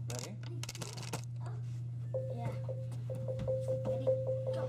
Ready? Yeah. Ready? Go.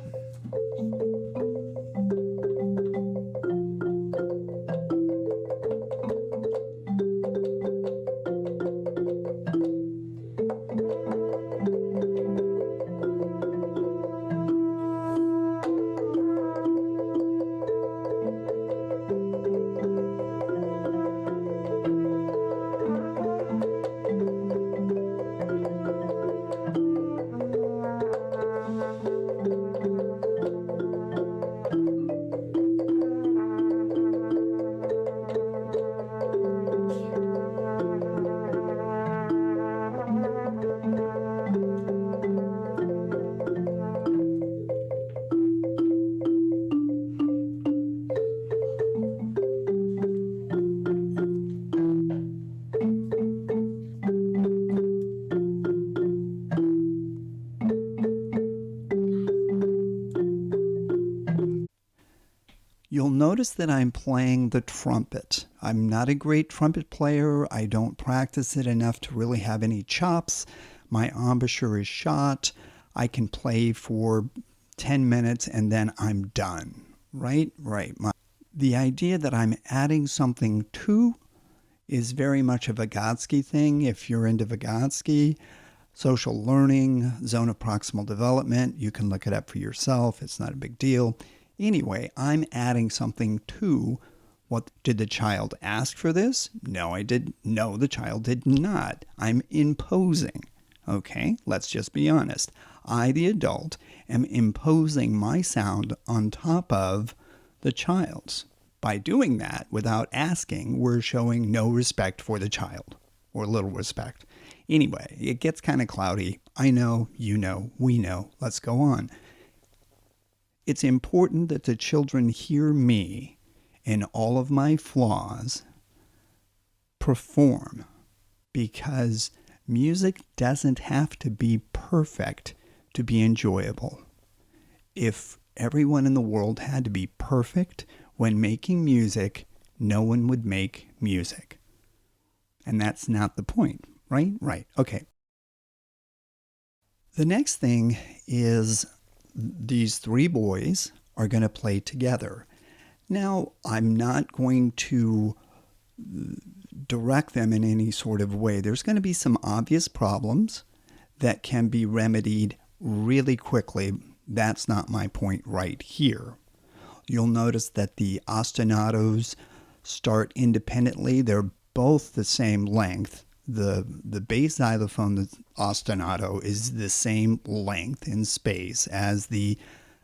You'll notice that I'm playing the trumpet. I'm not a great trumpet player. I don't practice it enough to really have any chops. My embouchure is shot. I can play for 10 minutes and then I'm done. Right? Right. The idea that I'm adding something to is very much a Vygotsky thing. If you're into Vygotsky, social learning, zone of proximal development, you can look it up for yourself. It's not a big deal. Anyway, I'm adding something to what. Did the child ask for this? No, No, the child did not. I'm imposing. Okay, let's just be honest. I, the adult, am imposing my sound on top of the child's. By doing that, without asking, we're showing no respect for the child, or little respect. Anyway, it gets kind of cloudy. I know, you know, we know. Let's go on. It's important that the children hear me and all of my flaws perform, because music doesn't have to be perfect to be enjoyable. If everyone in the world had to be perfect when making music, no one would make music. And that's not the point, right? Right. Okay. The next thing is these three boys are going to play together. Now, I'm not going to direct them in any sort of way. There's going to be some obvious problems that can be remedied really quickly. That's not my point right here. You'll notice that the ostinatos start independently. They're both the same length. The bass xylophone, the ostinato, is the same length in space as the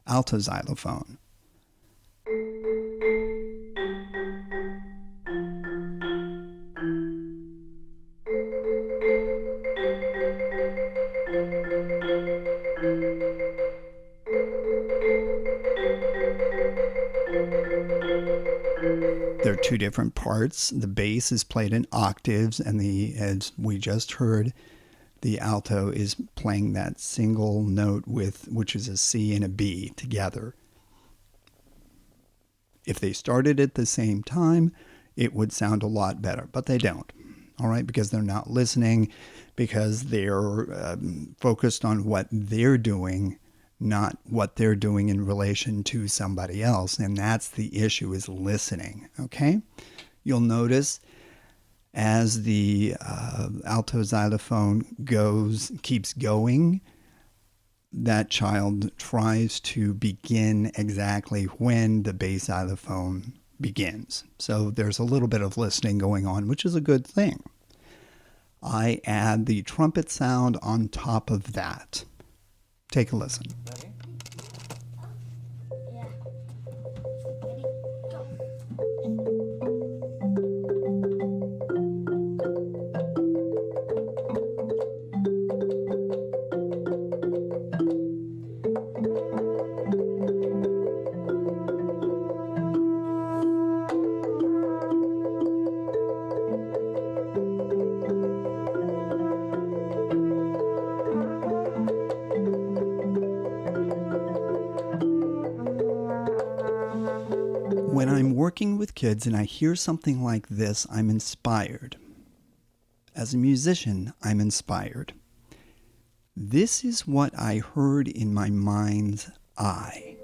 alto xylophone. They're two different parts. The bass is played in octaves, and as we just heard, the alto is playing that single note which is a C and a B together. If they started at the same time, it would sound a lot better, but they don't. All right, because they're not listening, because they're focused on what they're doing, not what they're doing in relation to somebody else. And that's the issue, is listening. Okay? You'll notice as the alto xylophone keeps going, that child tries to begin exactly when the bass xylophone begins. So there's a little bit of listening going on, which is a good thing. I add the trumpet sound on top of that. Take a listen. Ready? Yeah. Ready? Go. When I'm working with kids and I hear something like this, I'm inspired. As a musician, I'm inspired. This is what I heard in my mind's eye.